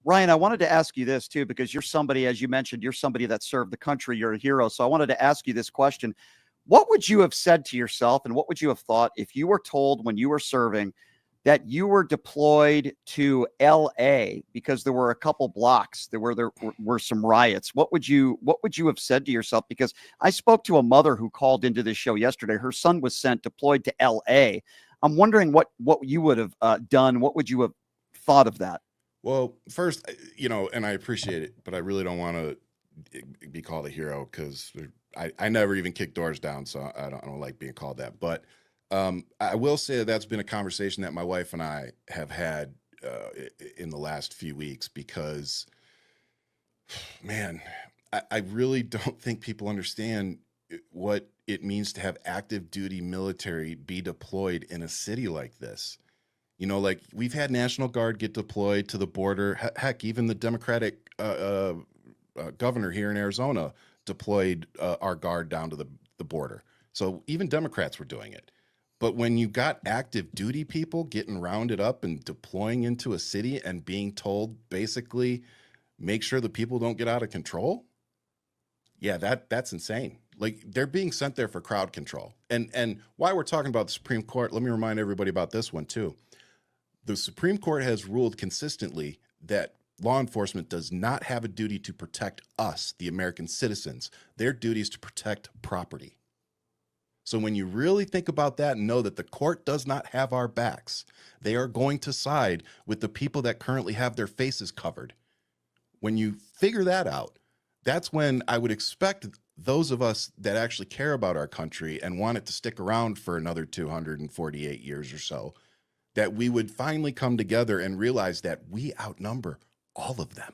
Ryan, I wanted to ask you this too, because you're somebody, as you mentioned, you're somebody that served the country. You're a hero. So I wanted to ask you this question. What would you have said to yourself and what would you have thought if you were told when you were serving that you were deployed to LA because there were a couple blocks there were some riots? What would you have said to yourself? Because I spoke to a mother who called into this show yesterday. Her son was sent deployed to LA. I'm wondering what you would have done. What would you have thought of that? Well, first, and I appreciate it, but I really don't want to be called a hero because I never even kick doors down, so I don't like being called that. But I will say that that's been a conversation that my wife and I have had in the last few weeks because, man, I really don't think people understand what it means to have active duty military be deployed in a city like this. Like we've had National Guard get deployed to the border. Heck, even the Democratic governor here in Arizona deployed our guard down to the border. So even Democrats were doing it. But when you got active duty people getting rounded up and deploying into a city and being told basically make sure the people don't get out of control, yeah, that's insane. Like they're being sent there for crowd control. And while we're talking about the Supreme Court, let me remind everybody about this one too. The Supreme Court has ruled consistently that law enforcement does not have a duty to protect us, the American citizens. Their duty is to protect property. So when you really think about that and know that the court does not have our backs, they are going to side with the people that currently have their faces covered. When you figure that out, that's when I would expect those of us that actually care about our country and want it to stick around for another 248 years or so, that we would finally come together and realize that we outnumber all of them.